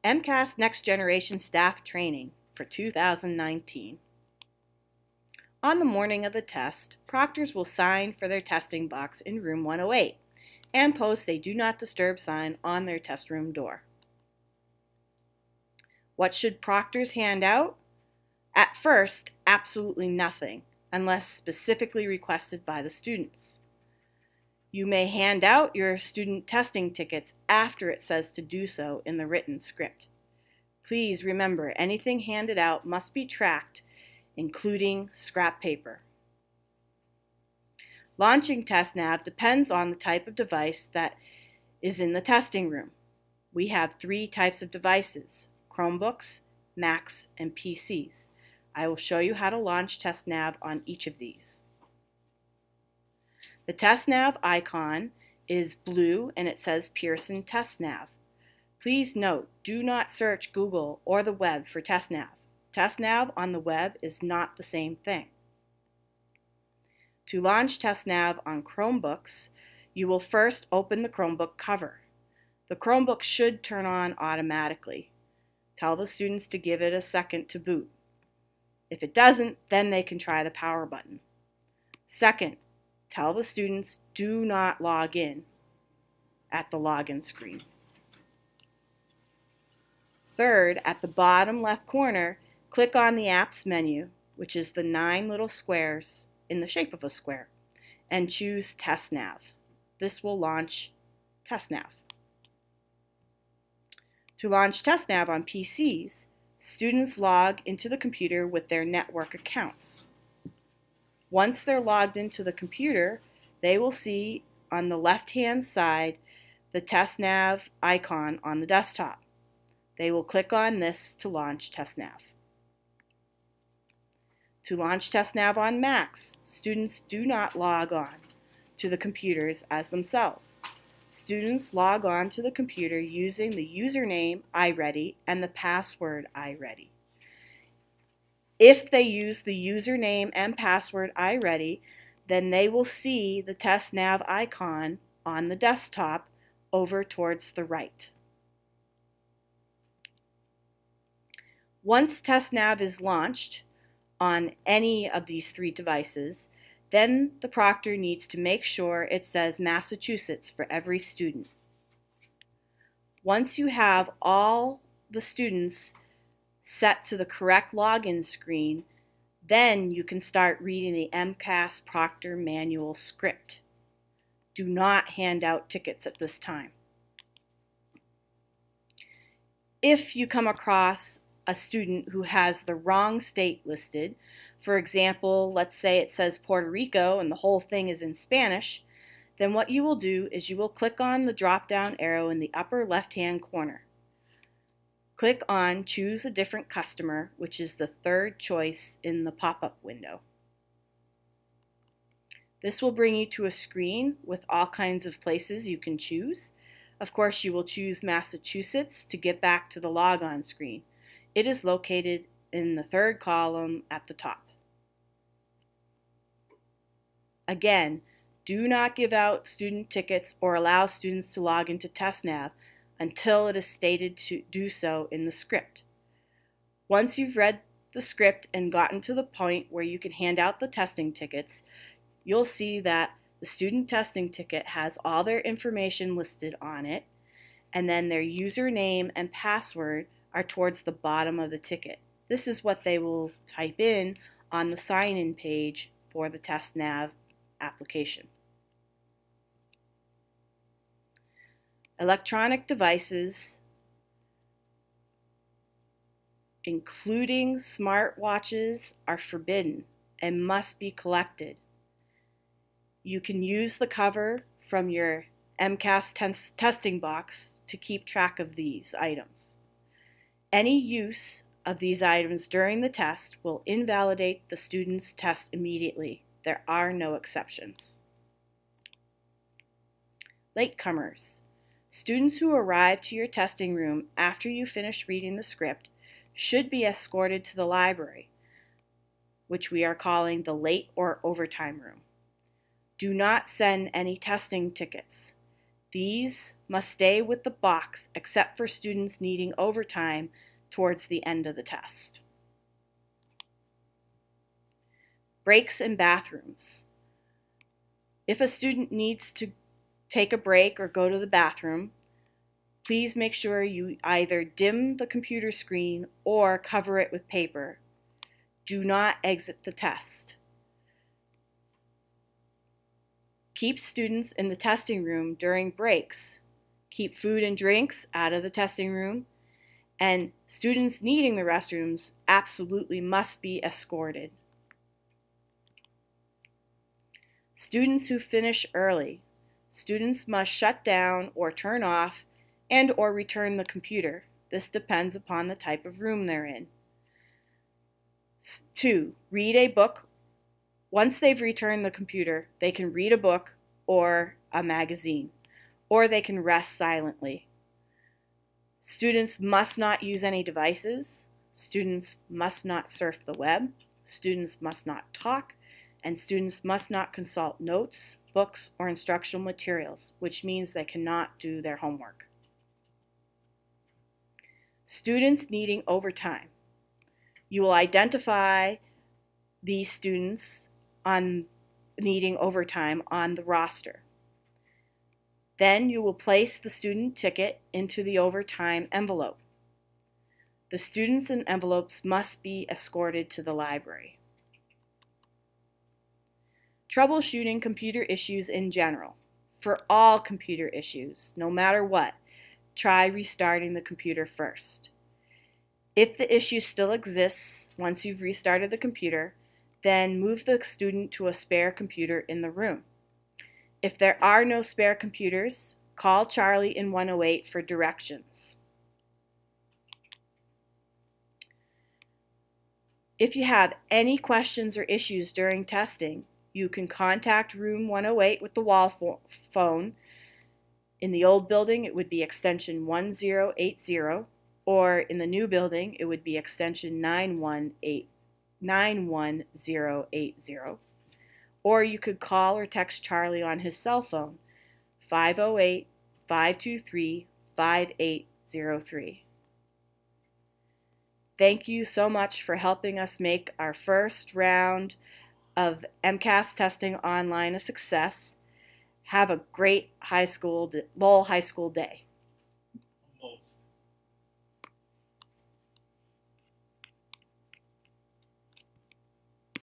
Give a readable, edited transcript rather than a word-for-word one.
MCAS Next Generation Staff Training for 2019. On the morning of the test, proctors will sign for their testing box in room 108 and post a Do Not Disturb sign on their test room door. What should proctors hand out? At first, absolutely nothing, unless specifically requested by the students. You may hand out your student testing tickets after it says to do so in the written script. Please remember, anything handed out must be tracked, including scrap paper. Launching TestNav depends on the type of device that is in the testing room. We have 3 types of devices: Chromebooks, Macs, and PCs. I will show you how to launch TestNav on each of these. The TestNav icon is blue and it says Pearson TestNav. Please note, do not search Google or the web for TestNav. TestNav on the web is not the same thing. To launch TestNav on Chromebooks, you will first open the Chromebook cover. The Chromebook should turn on automatically. Tell the students to give it a second to boot. If it doesn't, then they can try the power button. Second, tell the students do not log in at the login screen. Third, at the bottom left corner, click on the Apps menu, which is the 9 little squares in the shape of a square, and choose TestNav. This will launch TestNav. To launch TestNav on PCs, students log into the computer with their network accounts. Once they're logged into the computer, they will see on the left-hand side the TestNav icon on the desktop. They will click on this to launch TestNav. To launch TestNav on Macs, students do not log on to the computers as themselves. Students log on to the computer using the username iReady and the password iReady. If they use the username and password iReady, then they will see the TestNav icon on the desktop over towards the right. Once TestNav is launched on any of these 3 devices, then the proctor needs to make sure it says Massachusetts for every student. Once you have all the students set to the correct login screen, then you can start reading the MCAS Proctor manual script. Do not hand out tickets at this time. If you come across a student who has the wrong state listed, for example, let's say it says Puerto Rico and the whole thing is in Spanish, then what you will do is you will click on the drop-down arrow in the upper left-hand corner. Click on Choose a Different Customer, which is the 3rd choice in the pop-up window. This will bring you to a screen with all kinds of places you can choose. Of course, you will choose Massachusetts to get back to the logon screen. It is located in the 3rd column at the top. Again, do not give out student tickets or allow students to log into TestNav until it is stated to do so in the script. Once you've read the script and gotten to the point where you can hand out the testing tickets, you'll see that the student testing ticket has all their information listed on it, and then their username and password are towards the bottom of the ticket. This is what they will type in on the sign-in page for the TestNav application. Electronic devices, including smartwatches, are forbidden and must be collected. You can use the cover from your MCAS testing box to keep track of these items. Any use of these items during the test will invalidate the student's test immediately. There are no exceptions. Latecomers. Students who arrive to your testing room after you finish reading the script should be escorted to the library, which we are calling the late or overtime room. Do not send any testing tickets. These must stay with the box except for students needing overtime towards the end of the test. Breaks in bathrooms. If a student needs to take a break or go to the bathroom, please make sure you either dim the computer screen or cover it with paper. Do not exit the test. Keep students in the testing room during breaks. Keep food and drinks out of the testing room. And students needing the restrooms absolutely must be escorted. Students who finish early. Students must shut down or turn off and or return the computer. This depends upon the type of room they're in. 2, read a book. Once they've returned the computer, they can read a book or a magazine, or they can rest silently. Students must not use any devices. Students must not surf the web. Students must not talk. And students must not consult notes, books, or instructional materials, which means they cannot do their homework. Students needing overtime. You will identify these students needing overtime on the roster. Then you will place the student ticket into the overtime envelope. The students and envelopes must be escorted to the library. Troubleshooting computer issues in general. For all computer issues, no matter what, try restarting the computer first. If the issue still exists once you've restarted the computer, then move the student to a spare computer in the room. If there are no spare computers, call Charlie in 108 for directions. If you have any questions or issues during testing, you can contact room 108 with the wall phone. In the old building, it would be extension 1080, or in the new building, it would be extension 91080. Or you could call or text Charlie on his cell phone, 508-523-5803. Thank you so much for helping us make our first round of MCAS testing online a success. Have a great Lowell High School day.